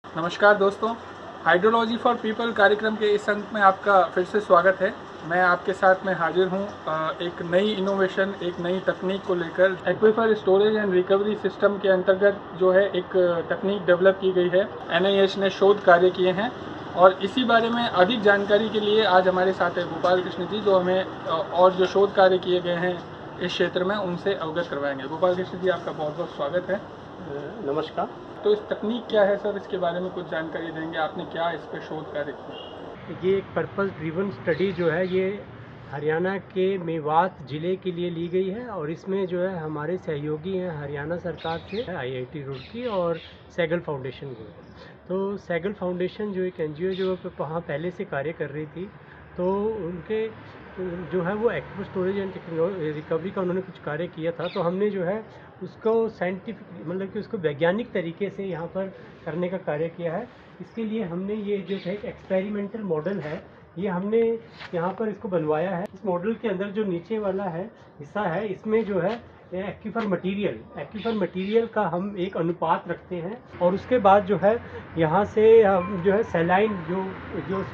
नमस्कार दोस्तों, hydrology for people कार्यक्रम के इस अंक में आपका फिर से स्वागत है। मैं आपके साथ में हाजिर हूँ एक नई इनोवेशन, एक नई तकनीक को लेकर। Aquifer storage and recovery system के अंतर्गत जो है एक तकनीक डेवलप की गई है। NIH ने शोध कार्य किए हैं और इसी बारे में अधिक जानकारी के लिए आज हमारे साथ है गोपाल कृष्ण जी, जो हमें और जो शोध कार्य किए गए हैं इस क्षेत्र में उनसे अवगत करवाएंगे। गोपाल कृष्ण जी, आपका बहुत बहुत स्वागत है। नमस्कार। तो इस तकनीक क्या है सर, इसके बारे में कुछ जानकारी देंगे? आपने क्या इस पर शोध कार्य किया? ये एक पर्पस ड्रिवन स्टडी जो है ये हरियाणा के मेवात ज़िले के लिए ली गई है और इसमें जो है हमारे सहयोगी हैं हरियाणा सरकार से IIT रुड़की और सैगल फाउंडेशन ग्रुप। तो सैगल फाउंडेशन जो एक NGO जो वहाँ पहले से कार्य कर रही थी, तो उनके जो है वो एक्वा स्टोरेज एंड रिकवरी का उन्होंने कुछ कार्य किया था। तो हमने जो है उसको साइंटिफिक मतलब कि उसको वैज्ञानिक तरीके से यहाँ पर करने का कार्य किया है। इसके लिए हमने ये जो है एक एक्सपेरिमेंटल मॉडल है, ये हमने यहाँ पर इसको बनवाया है। इस मॉडल के अंदर जो नीचे वाला है हिस्सा है, इसमें जो है एक्वीफर मटेरियल का हम एक अनुपात रखते हैं और उसके बाद जो है यहाँ से जो है सैलाइन जो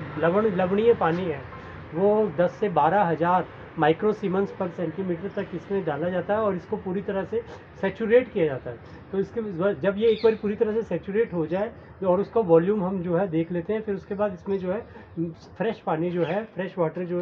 लवणीय पानी है वो 10 से 12,000 माइक्रो सीमेंस पर सेंटीमीटर तक इसमें डाला जाता है और इसको पूरी तरह से सैचुरेट किया जाता है। तो इसके जब ये एक बार पूरी तरह से सैचुरेट हो जाए और उसका वॉल्यूम हम जो है देख लेते हैं, फिर उसके बाद इसमें जो है फ्रेश पानी जो है फ्रेश वाटर जो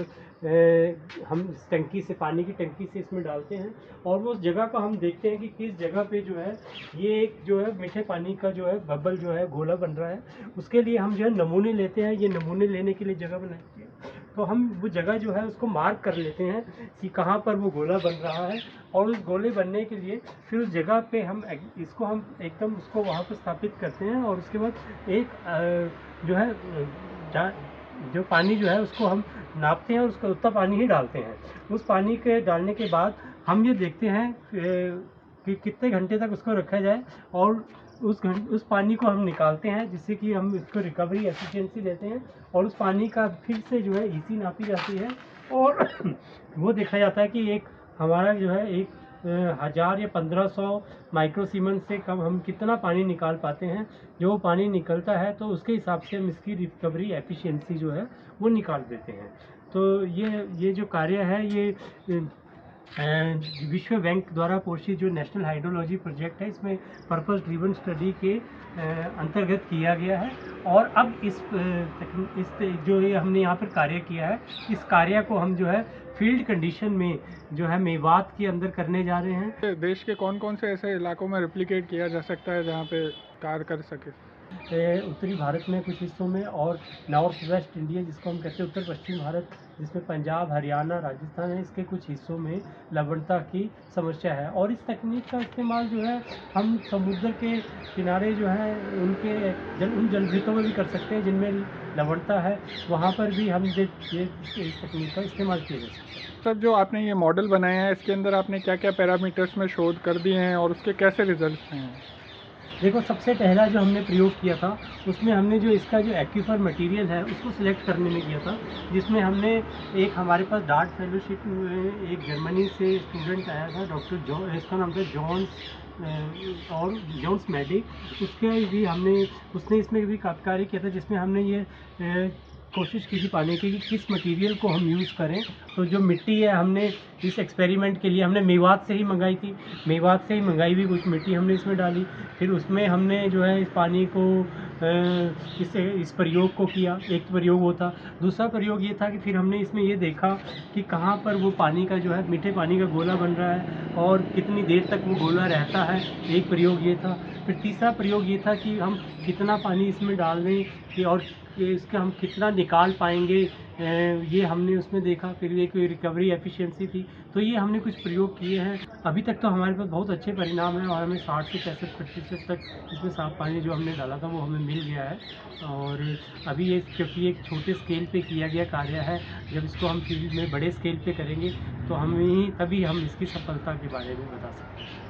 हम टंकी से पानी की टंकी से इसमें डालते हैं और वो उस जगह का हम देखते हैं कि किस जगह पे जो है ये एक जो है मीठे पानी का जो है बबल जो है गोला बन रहा है। उसके लिए हम जो है नमूने लेते हैं। ये नमूने लेने के लिए जगह बनाई है, तो हम वो जगह जो है उसको मार्क कर लेते हैं कि कहाँ पर वो गोला बन रहा है और उस गोले बनने के लिए फिर उस जगह पे हम एकदम उसको वहाँ पर स्थापित करते हैं और उसके बाद एक जो है जो पानी जो है उसको हम नापते हैं और उसका उतना पानी ही डालते हैं। उस पानी के डालने के बाद हम ये देखते हैं कि कितने घंटे तक उसको रखा जाए और उस पानी को हम निकालते हैं, जिससे कि हम इसको रिकवरी एफिशिएंसी लेते हैं और उस पानी का फिर से जो है EC नापी जाती है और वो देखा जाता है कि एक हमारा जो है 1000 या 1500 माइक्रो सीमेंस से कम हम कितना पानी निकाल पाते हैं। जो पानी निकलता है तो उसके हिसाब से हम इसकी रिकवरी एफिशिएंसी जो है वो निकाल देते हैं। तो ये जो कार्य है ये विश्व बैंक द्वारा पोषित जो नेशनल हाइड्रोलॉजी प्रोजेक्ट है, इसमें पर्पस ड्रिवन स्टडी के अंतर्गत किया गया है। और अब इस जो ये हमने यहाँ पर कार्य किया है, इस कार्य को हम जो है फील्ड कंडीशन में जो है मेवात के अंदर करने जा रहे हैं। देश के कौन कौन से ऐसे इलाकों में रेप्लिकेट किया जा सकता है जहाँ पे कार्य कर सके? उत्तरी भारत में कुछ हिस्सों में और नॉर्थ वेस्ट इंडिया जिसको हम कहते हैं उत्तर पश्चिम भारत, जिसमें पंजाब, हरियाणा, राजस्थान है, इसके कुछ हिस्सों में लवणता की समस्या है। और इस तकनीक का इस्तेमाल जो है हम समुद्र के किनारे जो है उन जलभृतों में भी कर सकते हैं जिनमें लवणता है, वहाँ पर भी हम इस तकनीक का इस्तेमाल किया जा सकता है। सर, जो आपने ये मॉडल बनाया है इसके अंदर आपने क्या क्या पैरामीटर्स में शोध कर दिए हैं और उसके कैसे रिजल्ट हैं? देखो, सबसे पहला जो हमने प्रयोग किया था उसमें हमने जो इसका जो एक्वीफर मटेरियल है उसको सिलेक्ट करने में किया था, जिसमें हमने एक हमारे पास डार्ट फेलोशिप में एक जर्मनी से स्टूडेंट आया था, डॉक्टर इसका नाम था जॉन्स मैडिक। उसने इसमें भी काफ़ी कार्य किया था, जिसमें हमने ये कोशिश की थी पाने की कि किस मटेरियल को हम यूज़ करें। तो जो मिट्टी है हमने इस एक्सपेरिमेंट के लिए हमने मेवात से ही मंगाई थी, मेवात से ही मंगाई हुई कुछ मिट्टी हमने इसमें डाली। फिर उसमें हमने जो है इस पानी को इस प्रयोग को किया। एक प्रयोग वो था। दूसरा प्रयोग ये था कि फिर हमने इसमें ये देखा कि कहाँ पर वो पानी का जो है मीठे पानी का गोला बन रहा है और कितनी देर तक वो गोला रहता है। एक प्रयोग ये था। फिर तीसरा प्रयोग ये था कि हम कितना पानी इसमें डाल दें कि और इसका हम कितना निकाल पाएंगे, ये हमने उसमें देखा। फिर ये कोई रिकवरी एफिशिएंसी थी। तो ये हमने कुछ प्रयोग किए हैं। अभी तक तो हमारे पास बहुत अच्छे परिणाम हैं और हमें 60 से 65% तक इसमें साफ पानी जो हमने डाला था वो हमें मिल गया है। और अभी ये क्योंकि एक छोटे स्केल पे किया गया कार्य है, जब इसको हम फील्ड में बड़े स्केल पे करेंगे तो तभी हम इसकी सफलता के बारे में बता सकते हैं।